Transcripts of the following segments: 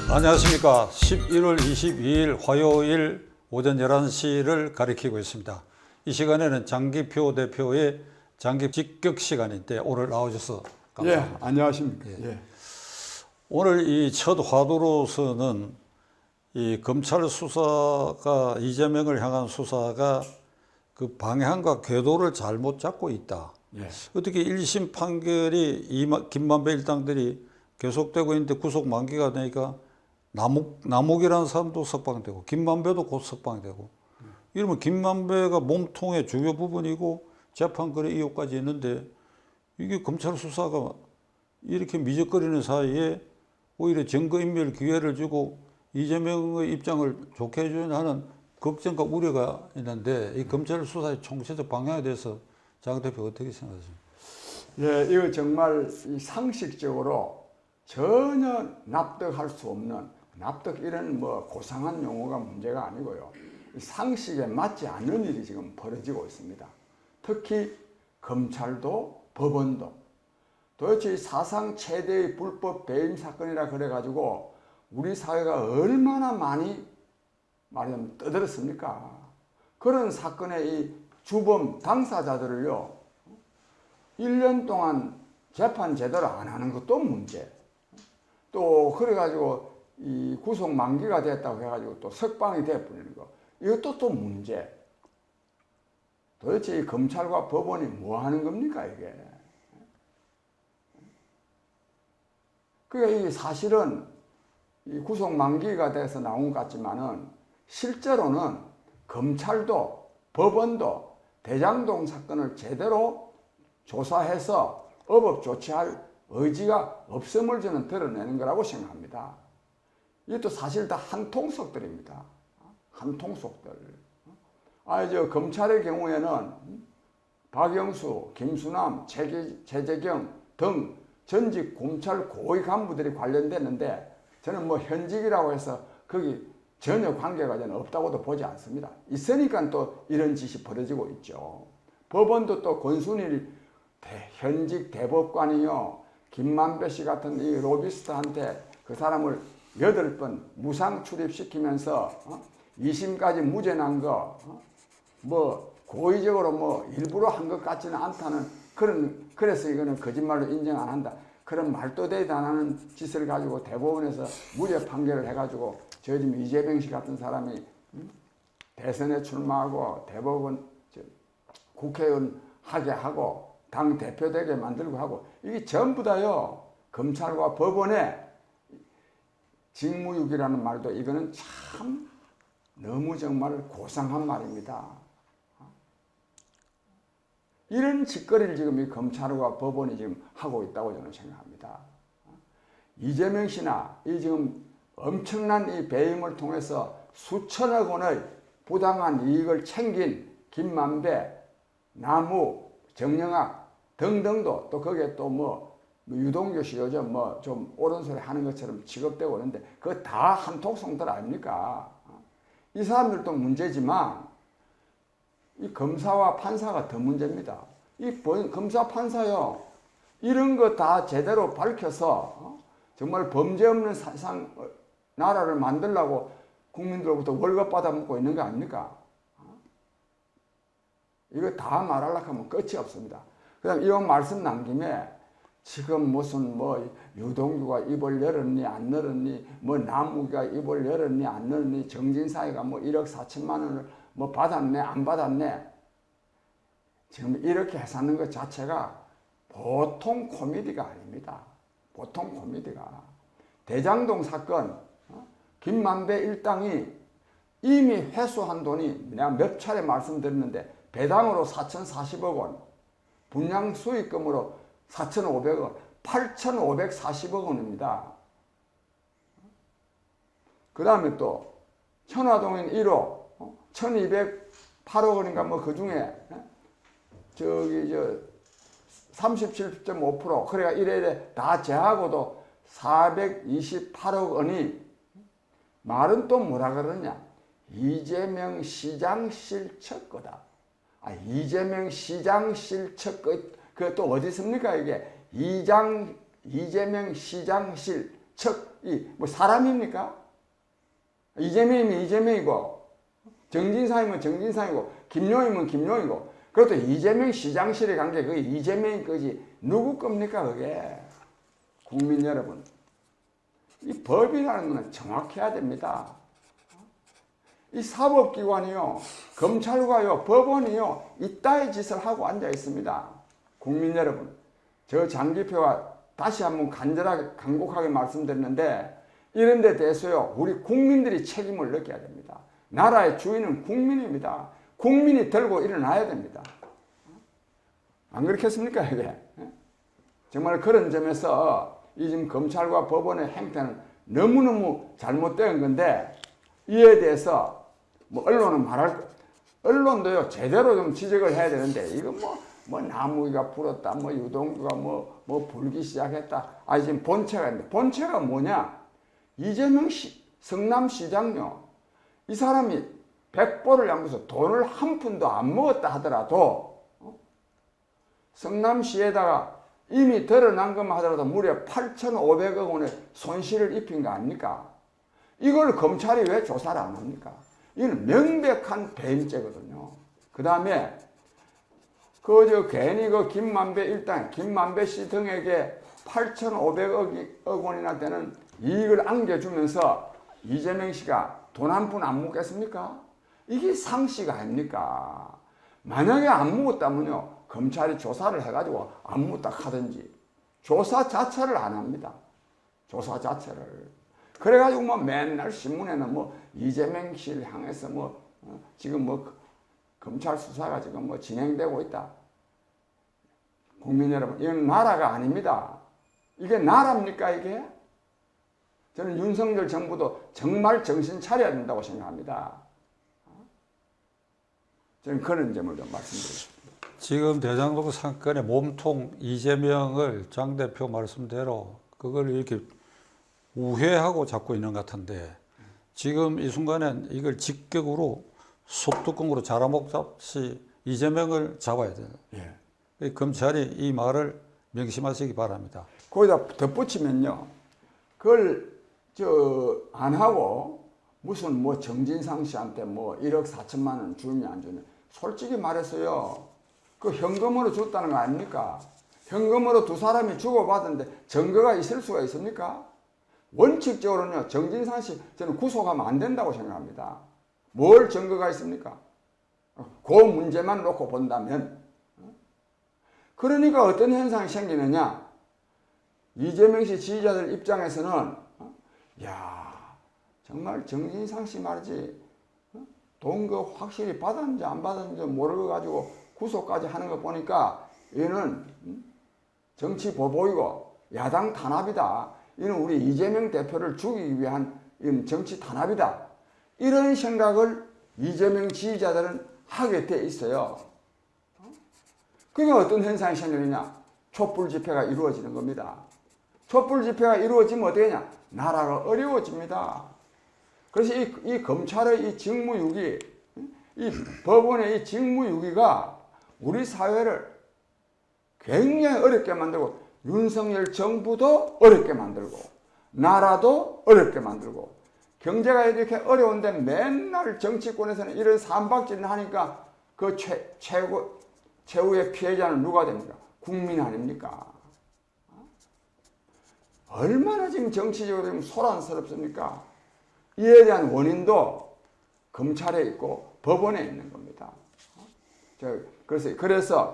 안녕하십니까. 11월 22일 화요일 오전 11시를 가리키고 있습니다. 이 시간에는 장기표 대표의 장기 직격 시간인데 오늘 나와주셔서 감사합니다. 예, 안녕하십니까. 예. 오늘 이 첫 화두로서는 이 검찰 수사가 이재명을 향한 수사가 그 방향과 궤도를 잘못 잡고 있다. 예. 어떻게 1심 판결이 김만배 일당들이 계속되고 있는데 구속 만기가 되니까 남욱이라는 사람도 석방되고 김만배도 곧 석방되고 이러면 김만배가 몸통의 주요 부분이고 재판거래 이유까지 있는데 이게 검찰 수사가 이렇게 미적거리는 사이에 오히려 증거인멸 기회를 주고 이재명의 입장을 좋게 해주는 하는 걱정과 우려가 있는데 이 검찰 수사의 총체적 방향에 대해서 장 대표 어떻게 생각하십니까? 예, 이거 정말 이 상식적으로 전혀 납득할 수 없는 납득 이런 뭐 고상한 용어가 문제가 아니고요. 이 상식에 맞지 않는 일이 지금 벌어지고 있습니다. 특히 검찰도 법원도 도대체 이 사상 최대의 불법 배임 사건이라 그래가지고 우리 사회가 얼마나 많이 말하자면 떠들었습니까? 그런 사건의 이 주범 당사자들을요 1년 동안 재판 제대로 안 하는 것도 문제. 또 그래가지고 이 구속 만기가 됐다고 해가지고 또 석방이 돼버리는 거. 이것도 또 문제. 도대체 이 검찰과 법원이 뭐 하는 겁니까 이게? 그러니까 이게 사실은 이 구속 만기가 돼서 나온 것 같지만은 실제로는 검찰도 법원도 대장동 사건을 제대로 조사해서 어법 조치할 의지가 없음을 저는 드러내는 거라고 생각합니다. 이것도 사실 다 한통속들입니다. 한통속들. 저 검찰의 경우에는 박영수, 김수남, 최재경 등 전직 검찰 고위 간부들이 관련됐는데 저는 뭐 현직이라고 해서 거기 전혀 관계가 저는 없다고도 보지 않습니다. 있으니까 또 이런 짓이 벌어지고 있죠. 법원도 또 권순일 현직 대법관이요. 김만배 씨 같은 이 로비스트한테 그 사람을 8번 무상 출입시키면서 2심까지 무죄 난 거, 뭐 고의적으로 뭐 일부러 한 것 같지는 않다는 그래서 이거는 거짓말로 인정 안 한다. 그런 말도 되지 않는 짓을 가지고 대법원에서 무죄 판결을 해가지고 저희 지금 이재명 씨 같은 사람이 대선에 출마하고 대법원 국회의원 하게 하고 당 대표 되게 만들고 하고 이게 전부 다요 검찰과 법원의 직무유기라는 말도 이거는 참 너무 정말 고상한 말입니다. 이런 짓거리를 지금 이 검찰과 법원이 지금 하고 있다고 저는 생각합니다. 이재명 씨나 이 지금 엄청난 이 배임을 통해서 수천억 원의 부당한 이익을 챙긴 김만배, 남욱, 정영학 등등도 또 거기에 또 뭐 유동규 씨 요즘 뭐 좀 옳은 소리 하는 것처럼 취급되고 있는데 그거 다 한통속들 아닙니까? 이 사람들도 문제지만 이 검사와 판사가 더 문제입니다. 이 검사 판사요 이런 거 다 제대로 밝혀서 정말 범죄 없는 나라를 만들려고 국민들로부터 월급 받아먹고 있는 거 아닙니까? 이거 다 말하려고 하면 끝이 없습니다. 그다음 이런 말씀 남김에 지금 무슨 뭐 유동규가 입을 열었니 안 열었니 뭐 남욱이가 입을 열었니 안 열었니 정진사이가 뭐 1억 4천만 원을 뭐 받았네 안 받았네 지금 이렇게 해사는 것 자체가 보통 코미디가 아닙니다. 보통 코미디가 대장동 사건 김만배 일당이 이미 회수한 돈이 내가 몇 차례 말씀드렸는데 배당으로 4,040억 원 분양 수익금으로 4,500원 8,540억 원입니다. 그 다음에 또 천화동인 1호 1,208억 원인가 뭐 그 중에 저기 37.5% 그래가 이래 다 제하고도 428억 원이 말은 또 뭐라 그러냐 이재명 시장 실적 거다. 이재명 시장 실적 그게 또 어디 있습니까 이게 이재명 시장실 뭐 사람입니까? 이재명이면 이재명이고, 정진상이면 정진상이고, 김용이면 김용이고, 그것도 이재명 시장실에 간 게 그게 이재명이 거지 누구 겁니까 그게? 국민 여러분, 이 법이라는 것은 정확해야 됩니다. 이 사법기관이요, 검찰과요, 법원이요, 이따의 짓을 하고 앉아 있습니다. 국민 여러분, 저 장기표가 다시 한번 간절하게, 간곡하게 말씀드렸는데, 이런 데 대해서요, 우리 국민들이 책임을 느껴야 됩니다. 나라의 주인은 국민입니다. 국민이 들고 일어나야 됩니다. 안 그렇겠습니까, 이게? 정말 그런 점에서 이 지금 검찰과 법원의 행태는 너무너무 잘못된 건데, 이에 대해서 뭐 언론도요 제대로 좀 지적을 해야 되는데, 이거 뭐 나무위가 불었다, 뭐 유동규가 뭐 불기 시작했다. 아, 지금 본체가 있는데, 본체가 뭐냐? 이재명 성남시장요, 이 사람이 백보를 양보해서 돈을 한 푼도 안 먹었다 하더라도, 성남시에다가 이미 드러난 것만 하더라도 무려 8,500억 원의 손실을 입힌 거 아닙니까? 이걸 검찰이 왜 조사를 안 합니까? 이건 명백한 배임죄거든요. 그 다음에 괜히 김만배 일당, 김만배 씨 등에게 8,500억 원이나 되는 이익을 안겨주면서 이재명 씨가 돈 한 푼 안 묻겠습니까? 이게 상식 아닙니까? 만약에 안 묻었다면요, 검찰이 조사를 해가지고 안 묻다 하든지, 조사 자체를 안 합니다. 조사 자체를. 그래가지고 뭐 맨날 신문에는 뭐 이재명 씨를 향해서 지금 검찰 수사가 지금 진행되고 있다. 국민 여러분, 이건 나라가 아닙니다. 이게 나라입니까, 이게? 저는 윤석열 정부도 정말 정신 차려야 된다고 생각합니다. 저는 그런 점을 좀 말씀드리겠습니다. 지금 대장동 사건의 몸통 이재명을 장 대표 말씀대로 그걸 이렇게 우회하고 잡고 있는 것 같은데, 지금 이 순간엔 이걸 직격으로 소뚜껑으로 자라목잡이 이재명을 잡아야 돼요. 예. 검찰이 이 말을 명심하시기 바랍니다. 거기다 덧붙이면요, 그걸 안 하고 무슨 정진상 씨한테 1억 4천만 원 주냐 안 주냐, 솔직히 말해서요, 그 현금으로 줬다는 거 아닙니까? 현금으로 두 사람이 주고받았는데 증거가 있을 수가 있습니까? 원칙적으로는요, 정진상 씨 저는 구속하면 안 된다고 생각합니다. 뭘 증거가 있습니까? 그 문제만 놓고 본다면. 그러니까 어떤 현상이 생기느냐, 이재명 씨 지지자들 입장에서는 야, 정말 정진상 씨 말이지, 돈 그 확실히 받았는지 안 받았는지 모르고 가지고 구속까지 하는 거 보니까 얘는 정치 보복이고 야당 탄압이다. 이는 우리 이재명 대표를 죽이기 위한 정치 탄압이다. 이런 생각을 이재명 지지자들은 하게 돼 있어요. 그게 어떤 현상이 생기느냐? 촛불 집회가 이루어지는 겁니다. 촛불 집회가 이루어지면 어떻게 되냐? 나라가 어려워집니다. 그래서 이 검찰의 이 직무유기, 이 법원의 이 직무유기가 우리 사회를 굉장히 어렵게 만들고, 윤석열 정부도 어렵게 만들고, 나라도 어렵게 만들고, 경제가 이렇게 어려운데 맨날 정치권에서는 이런 삼박질을 하니까 그 최후의 피해자는 누가 됩니까? 국민 아닙니까? 얼마나 지금 정치적으로 소란스럽습니까? 이에 대한 원인도 검찰에 있고 법원에 있는 겁니다.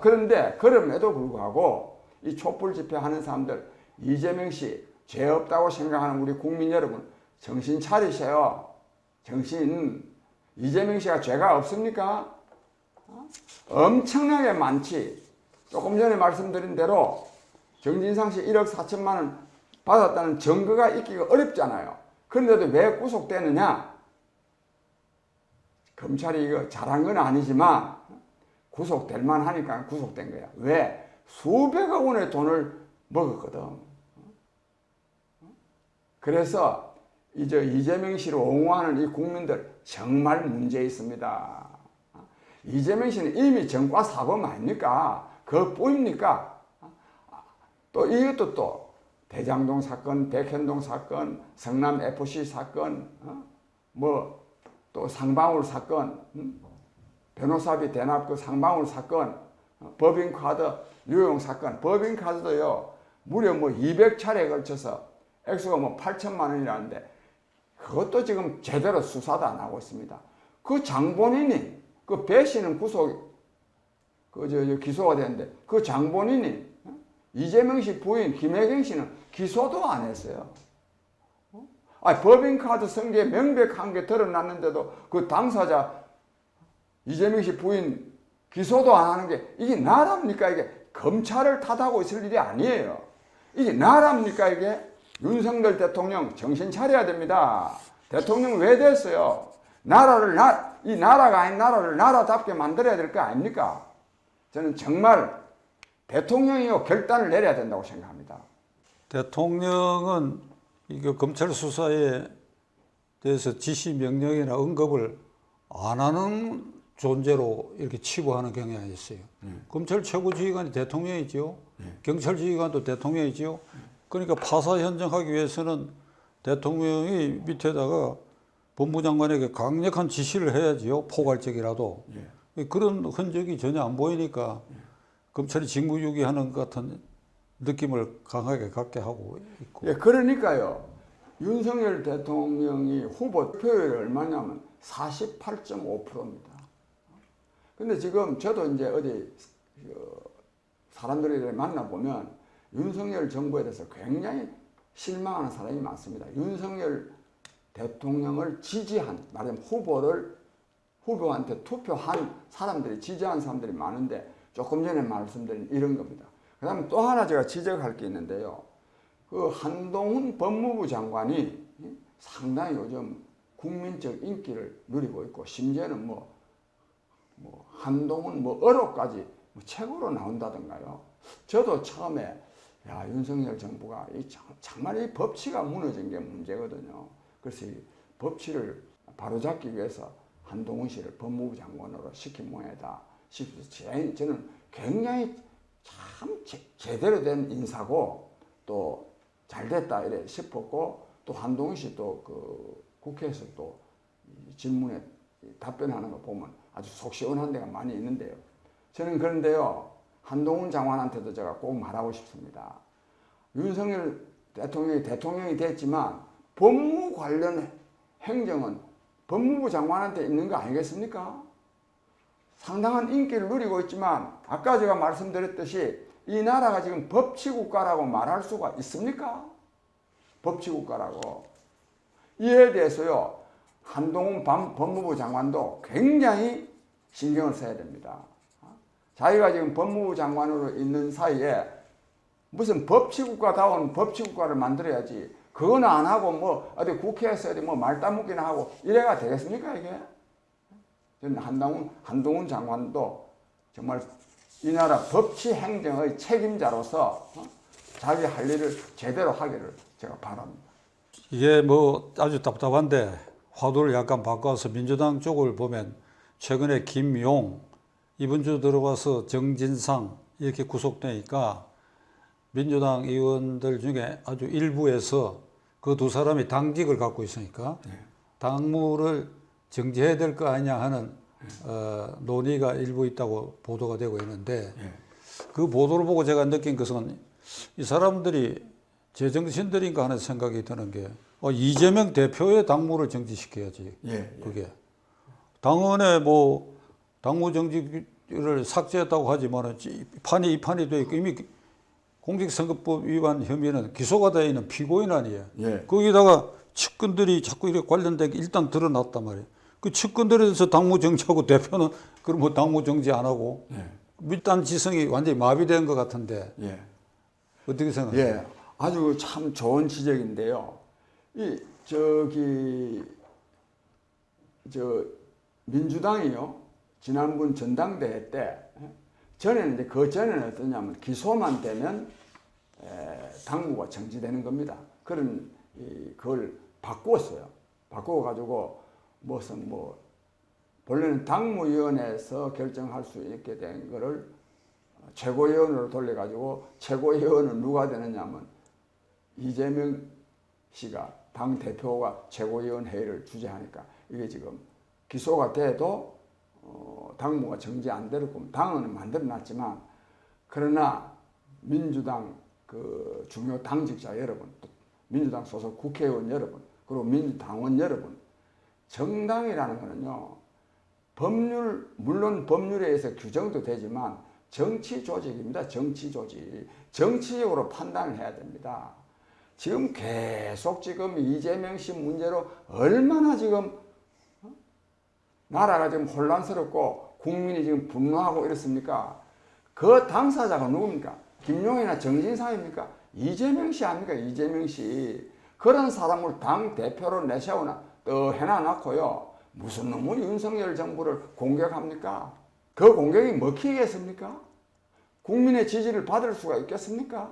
그런데 그럼에도 불구하고 이 촛불 집회하는 사람들, 이재명 씨 죄 없다고 생각하는 우리 국민 여러분, 정신 차리세요. 이재명 씨가 죄가 없습니까? 엄청나게 많지. 조금 전에 말씀드린 대로 정진상 씨 1억 4천만 원 받았다는 증거가 있기가 어렵잖아요. 그런데도 왜 구속되느냐? 검찰이 이거 잘한 건 아니지만 구속될 만하니까 구속된 거야. 왜? 수백억 원의 돈을 먹었거든. 그래서 이제 이재명 씨를 옹호하는 이 국민들 정말 문제 있습니다. 이재명 씨는 이미 정과 사범 아닙니까? 그것뿐입니까? 또 이것도 또 대장동 사건, 백현동 사건, 성남 FC 사건, 뭐 또 상방울 사건, 변호사비 대납 그 상방울 사건, 법인카드 유용 사건, 법인카드도요 무려 뭐 200차례에 걸쳐서 액수가 뭐 8천만 원이라는데 그것도 지금 제대로 수사도 안 하고 있습니다. 그 장본인이 그 배 씨는 기소가 됐는데 그 장본인이 이재명 씨 부인 김혜경 씨는 기소도 안 했어요. 법인카드 승계에 명백한 게 드러났는데도 그 당사자 이재명 씨 부인 기소도 안 하는 게 이게 나라입니까? 이게 검찰을 탓하고 있을 일이 아니에요. 이게 나라입니까? 이게 윤석열 대통령 정신 차려야 됩니다. 대통령 왜 됐어요? 이 나라가 아닌 나라를 나라답게 만들어야 될 거 아닙니까? 저는 정말 대통령이요 결단을 내려야 된다고 생각합니다. 대통령은 이거 검찰 수사에 대해서 지시 명령이나 언급을 안 하는 존재로 이렇게 치부하는 경향이 있어요. 검찰 최고지휘관이 대통령이지요. 경찰 지휘관도 대통령이지요. 그러니까 파사 현정하기 위해서는 대통령이 밑에다가 법무장관에게 강력한 지시를 해야지요. 포괄적이라도. 그런 흔적이 전혀 안 보이니까 검찰이 직무유기하는 것 같은 느낌을 강하게 갖게 하고 있고. 그러니까요. 윤석열 대통령이 후보 투표율이 얼마냐면 48.5%입니다. 근데 지금 저도 이제 어디 사람들을 만나보면 윤석열 정부에 대해서 굉장히 실망하는 사람이 많습니다. 윤석열 대통령을 지지한, 말하자면 후보한테 투표한 사람들이, 지지한 사람들이 많은데 조금 전에 말씀드린 이런 겁니다. 그 다음에 또 하나 제가 지적할 게 있는데요. 그 한동훈 법무부 장관이 상당히 요즘 국민적 인기를 누리고 있고, 심지어는 한동훈 어록까지 책으로 나온다던가요. 저도 처음에 윤석열 정부가 정말 이 법치가 무너진 게 문제거든요. 그래서 이 법치를 바로잡기 위해서 한동훈 씨를 법무부 장관으로 시킨 모양이다 싶어서 저는 굉장히 참 제대로 된 인사고 또 잘됐다 이래 싶었고, 또 한동훈 씨 또 그 국회에서 또 질문에 답변하는 거 보면 아주 속 시원한 데가 많이 있는데요. 저는 그런데요, 한동훈 장관한테도 제가 꼭 말하고 싶습니다. 윤석열 대통령이 됐지만 법무 관련 행정은 법무부 장관한테 있는 거 아니겠습니까? 상당한 인기를 누리고 있지만 아까 제가 말씀드렸듯이 이 나라가 지금 법치국가라고 말할 수가 있습니까? 법치국가라고. 이에 대해서요, 한동훈 법무부 장관도 굉장히 신경을 써야 됩니다. 자기가 지금 법무부 장관으로 있는 사이에 무슨 법치국가다운 법치국가를 만들어야지, 그거는 안 하고 어디 국회에서 어디 말따먹기나 하고 이래가 되겠습니까, 이게? 저는 한동훈 장관도 정말 이 나라 법치 행정의 책임자로서 자기 할 일을 제대로 하기를 제가 바랍니다. 이게 아주 답답한데 화두를 약간 바꿔서 민주당 쪽을 보면 최근에 김용, 이번 주 들어와서 정진상 이렇게 구속되니까 민주당 의원들 중에 아주 일부에서 그 두 사람이 당직을 갖고 있으니까 당무를 정지해야 될 거 아니냐 하는 논의가 일부 있다고 보도가 되고 있는데, 그 보도를 보고 제가 느낀 것은 이 사람들이 제정신들인가 하는 생각이 드는 게, 이재명 대표의 당무를 정지시켜야지. 그게 당원에 당무 정지를 삭제했다고 하지만 이 판이 돼 있고 이미 공직선거법 위반 혐의는 기소가 되어 있는 피고인 아니에요. 거기다가 측근들이 자꾸 이렇게 관련된 게 일단 드러났단 말이에요. 그 측근들에 대해서 당무 정지하고 대표는 그럼 당무 정지 안 하고 밀단 지성이 완전히 마비된 것 같은데 어떻게 생각하세요? 아주 참 좋은 지적인데요. 민주당이요, 지난번 전당대회 때 전에는 그 전에는 어떠냐면 기소만 되면 당무가 정지되는 겁니다. 그걸 바꾸었어요. 바꿔가지고 본래는 당무위원회에서 결정할 수 있게 된 거를 최고위원으로 돌려가지고, 최고위원은 누가 되느냐면 이재명 씨가 당 대표가 최고위원 회의를 주재하니까 이게 지금 기소가 돼도 당무가 정지 안 될 거면 당은 만들어놨지만 그러나 민주당 그 중요 당직자 여러분, 또 민주당 소속 국회의원 여러분, 그리고 민주당원 여러분, 정당이라는 거는요, 물론 법률에 의해서 규정도 되지만 정치 조직입니다. 정치 조직. 정치적으로 판단을 해야 됩니다. 지금 계속 지금 이재명 씨 문제로 얼마나 지금 나라가 지금 혼란스럽고 국민이 지금 분노하고 이렇습니까? 그 당사자가 누굽니까? 김용이나 정진상입니까? 이재명 씨 아닙니까? 이재명 씨. 그런 사람을 당 대표로 내세우나 또 해놔놓고요. 무슨 놈의 윤석열 정부를 공격합니까? 그 공격이 먹히겠습니까? 국민의 지지를 받을 수가 있겠습니까?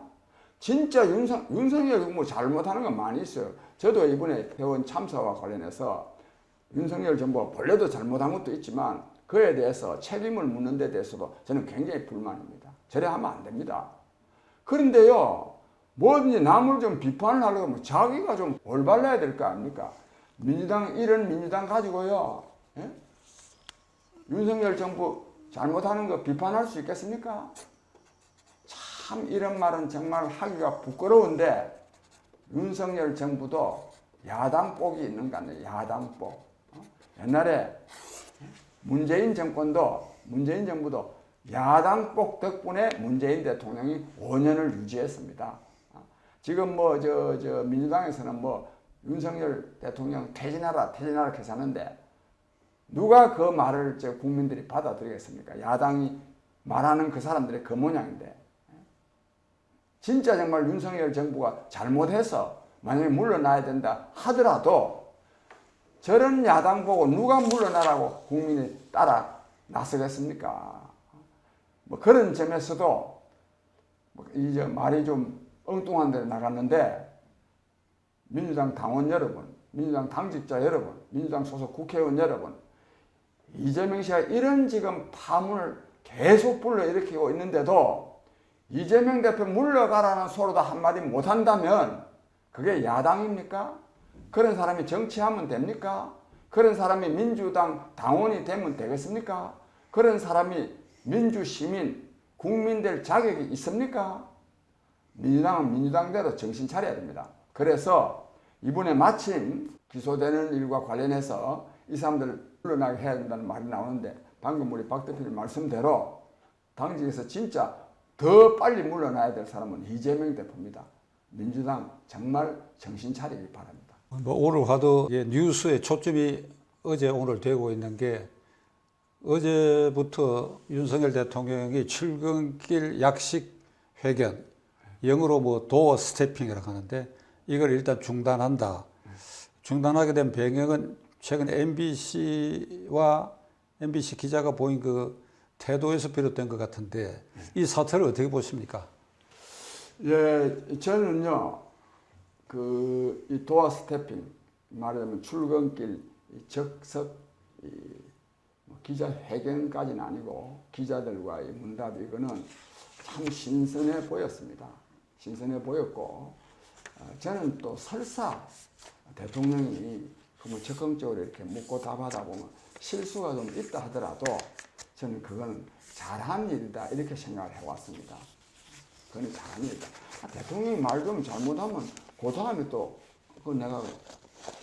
진짜 윤석열 정부 잘못하는 건 많이 있어요. 저도 이번에 회원 참사와 관련해서 윤석열 정부가 본래도 잘못한 것도 있지만 그에 대해서 책임을 묻는 데 대해서도 저는 굉장히 불만입니다. 저래 하면 안 됩니다. 그런데요, 뭐든지 남을 좀 비판을 하려고 하면 자기가 좀 올바라야 될 거 아닙니까? 이런 민주당 가지고요, 예? 윤석열 정부 잘못하는 거 비판할 수 있겠습니까? 참 이런 말은 정말 하기가 부끄러운데 윤석열 정부도 야당복이 있는 거 아니에요. 야당복. 옛날에 문재인 정부도 야당복 덕분에 문재인 대통령이 5년을 유지했습니다. 지금 민주당에서는 윤석열 대통령 퇴진하라 계속 하는데 누가 그 말을 국민들이 받아들이겠습니까? 야당이 말하는 그 사람들의 그 모양인데. 진짜 정말 윤석열 정부가 잘못해서 만약에 물러나야 된다 하더라도 저런 야당 보고 누가 물러나라고 국민이 따라 나서겠습니까? 그런 점에서도 이제 말이 좀 엉뚱한 데로 나갔는데 민주당 당원 여러분, 민주당 당직자 여러분, 민주당 소속 국회의원 여러분, 이재명 씨가 이런 지금 파문을 계속 불러일으키고 있는데도 이재명 대표 물러가라는 소리도 한마디 못한다면 그게 야당입니까? 그런 사람이 정치하면 됩니까? 그런 사람이 민주당 당원이 되면 되겠습니까? 그런 사람이 민주시민, 국민 될 자격이 있습니까? 민주당은 민주당대로 정신 차려야 됩니다. 그래서 이번에 마침 기소되는 일과 관련해서 이 사람들을 물러나게 해야 된다는 말이 나오는데 방금 우리 박 대표님 말씀대로 당직에서 진짜 더 빨리 물러나야 될 사람은 이재명 대표입니다. 민주당 정말 정신 차리기 바랍니다. 오늘 화두 뉴스의 초점이 어제 오늘 되고 있는 게 어제부터 윤석열 대통령이 출근길 약식 회견, 영어로 도어 스태핑이라고 하는데 이걸 일단 중단한다. 중단하게 된 배경은 최근 MBC와 MBC 기자가 보인 그 태도에서 비롯된 것 같은데 이 사태를 어떻게 보십니까? 예, 저는요, 이 도어 스태핑, 말하자면 출근길 적석 기자회견까지는 아니고 기자들과의 문답 이거는 참 신선해 보였습니다. 신선해 보였고 저는 또 설사 대통령이 적극적으로 이렇게 묻고 답하다 보면 실수가 좀 있다 하더라도 저는 그거는 잘한 일이다 이렇게 생각을 해왔습니다. 그건 잘한 일이다. 대통령이 말 좀 잘못하면 그 다음에 또 그건 내가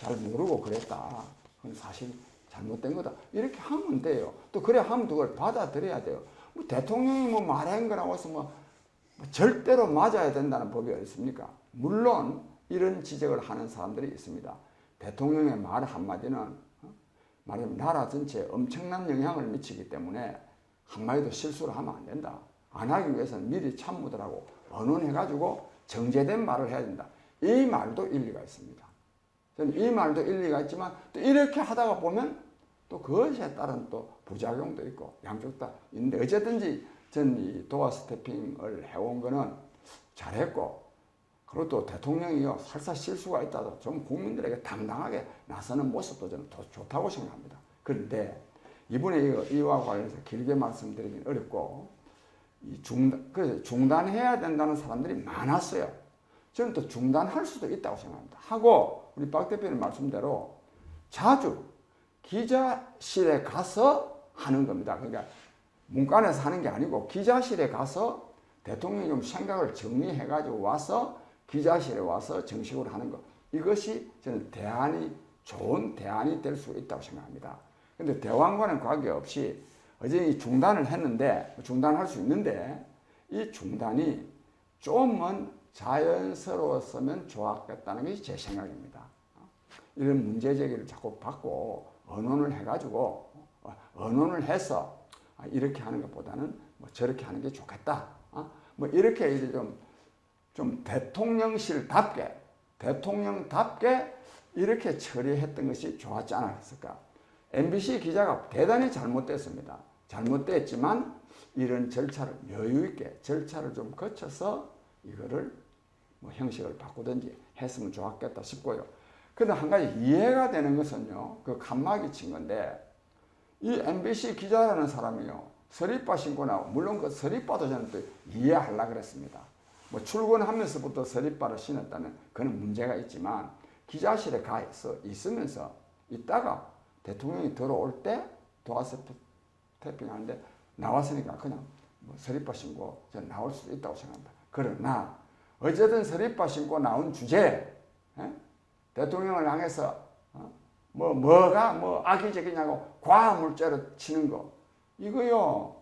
잘 모르고 그랬다. 그건 사실 잘못된 거다. 이렇게 하면 돼요. 또 그래 하면 그걸 받아들여야 돼요. 대통령이 말한 거라고 해서 절대로 맞아야 된다는 법이 어디 있습니까? 물론 이런 지적을 하는 사람들이 있습니다. 대통령의 말 한마디는 말하자면 나라 전체에 엄청난 영향을 미치기 때문에 한마디도 실수를 하면 안 된다. 안 하기 위해서는 미리 참모들하고 언론해가지고 정제된 말을 해야 된다. 이 말도 일리가 있습니다. 저는 이 말도 일리가 있지만 또 이렇게 하다가 보면 또 그것에 따른 또 부작용도 있고 양쪽 다 있는데 어쨌든지 전 이 도어 스태핑을 해온 거는 잘했고 그리고 또 대통령이요 설사 실수가 있다도 좀 국민들에게 당당하게 나서는 모습도 저는 더 좋다고 생각합니다. 그런데 이번에 이와 관련해서 길게 말씀드리긴 어렵고 그래서 중단해야 된다는 사람들이 많았어요. 저는 또 중단할 수도 있다고 생각합니다. 하고 우리 박 대표님 말씀대로 자주 기자실에 가서 하는 겁니다. 그러니까 문간에서 하는 게 아니고 기자실에 가서 대통령이 좀 생각을 정리해가지고 와서 기자실에 와서 정식으로 하는 것. 이것이 저는 좋은 대안이 될 수 있다고 생각합니다. 근데 대왕과는 관계없이 어제 이 중단을 했는데, 중단할 수 있는데, 이 중단이 좀은 자연스러웠으면 좋았겠다는 것이 제 생각입니다. 이런 문제 제기를 자꾸 받고 언론을 해가지고 언론을 해서 이렇게 하는 것보다는 뭐 저렇게 하는 게 좋겠다. 뭐 이렇게 이제 좀 대통령답게 이렇게 처리했던 것이 좋았지 않았을까. MBC 기자가 대단히 잘못됐습니다. 잘못됐지만 이런 절차를 여유 있게 절차를 좀 거쳐서 이거를 뭐 형식을 바꾸든지 했으면 좋았겠다 싶고요. 근데 한 가지 이해가 되는 것은요, 그 칸막이 친 건데, 이 MBC 기자라는 사람이요, 서리빠 신고 나오고, 물론 그 서리빠도 저는 또 이해하려고 그랬습니다. 뭐 출근하면서부터 서리빠를 신었다면 그건 문제가 있지만, 기자실에 가 있으면서 있다가 대통령이 들어올 때 도화서 태핑하는데 나왔으니까 그냥 뭐 서리빠 신고 저는 나올 수도 있다고 생각합니다. 그러나 어쨌든 서리빠 신고 나온 주제에 대통령을 향해서 뭐가 악의적이냐고 과물죄로 치는 거 이거요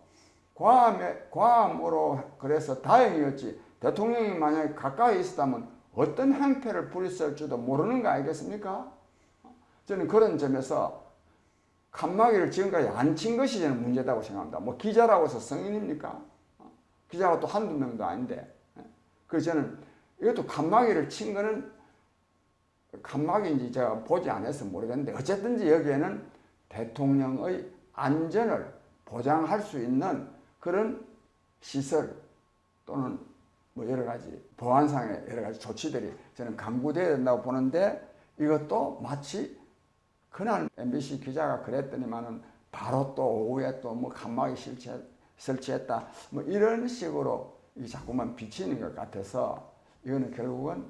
과함으로 그래서 다행이었지. 대통령이 만약에 가까이 있었다면 어떤 행패를 부렸을지도 모르는 거 아니겠습니까? 저는 그런 점에서 칸막이를 지금까지 안 친 것이 저는 문제다고 생각합니다. 뭐 기자라고 해서 성인입니까? 기자가 또 한두 명도 아닌데. 그래서 저는 이것도 칸막이를 친 거는 칸막이인지 제가 보지 않아서 모르겠는데 어쨌든지 여기에는 대통령의 안전을 보장할 수 있는 그런 시설 또는 뭐 여러 가지 보안상의 여러 가지 조치들이 저는 강구되어야 된다고 보는데 이것도 마치 그날 MBC 기자가 그랬더니만은 바로 또 오후에 또 뭐 칸막이 설치했다 뭐 이런 식으로 이 자꾸만 비치는 것 같아서 이거는 결국은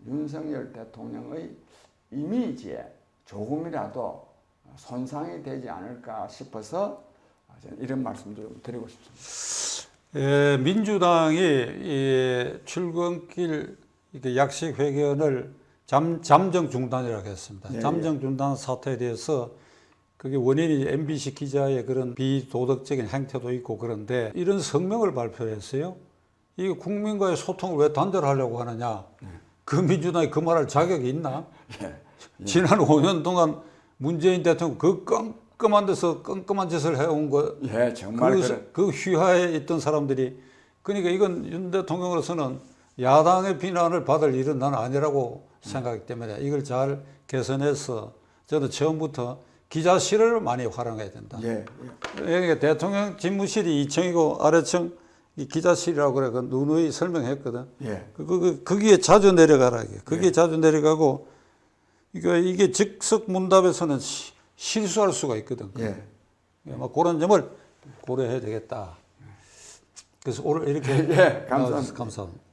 윤석열 대통령의 이미지에 조금이라도 손상이 되지 않을까 싶어서 저는 이런 말씀도 좀 드리고 싶습니다. 민주당이 이 출근길 약식 회견을 잠정 중단이라고 했습니다. 예, 잠정 중단 사태에 대해서 그게 원인이 MBC 기자의 그런 비도덕적인 행태도 있고 그런데 이런 성명을 발표했어요. 이 국민과의 소통을 왜 단절을 하려고 하느냐? 그 민주당이 그 말할 자격이 있나? 지난 5년 동안 문재인 대통령 그 껌껌한 데서 껌껌한 짓을 해온 거, 정말 그 휘하에 있던 사람들이 그러니까 이건 윤 대통령으로서는 야당의 비난을 받을 일은 나는 아니라고 생각하기 때문에 이걸 잘 개선해서 저는 처음부터 기자실을 많이 활용해야 된다. 그러니까 대통령 집무실이 2층이고 아래층 이 기자실이라고 그래. 그 누누이 설명했거든. 거기에 자주 내려가라. 거기에 자주 내려가고 이게 즉석 문답에서는 실수할 수가 있거든. 뭐 그런 점을 고려해야 되겠다. 그래서 오늘 이렇게 감사합니다. 감사합니다.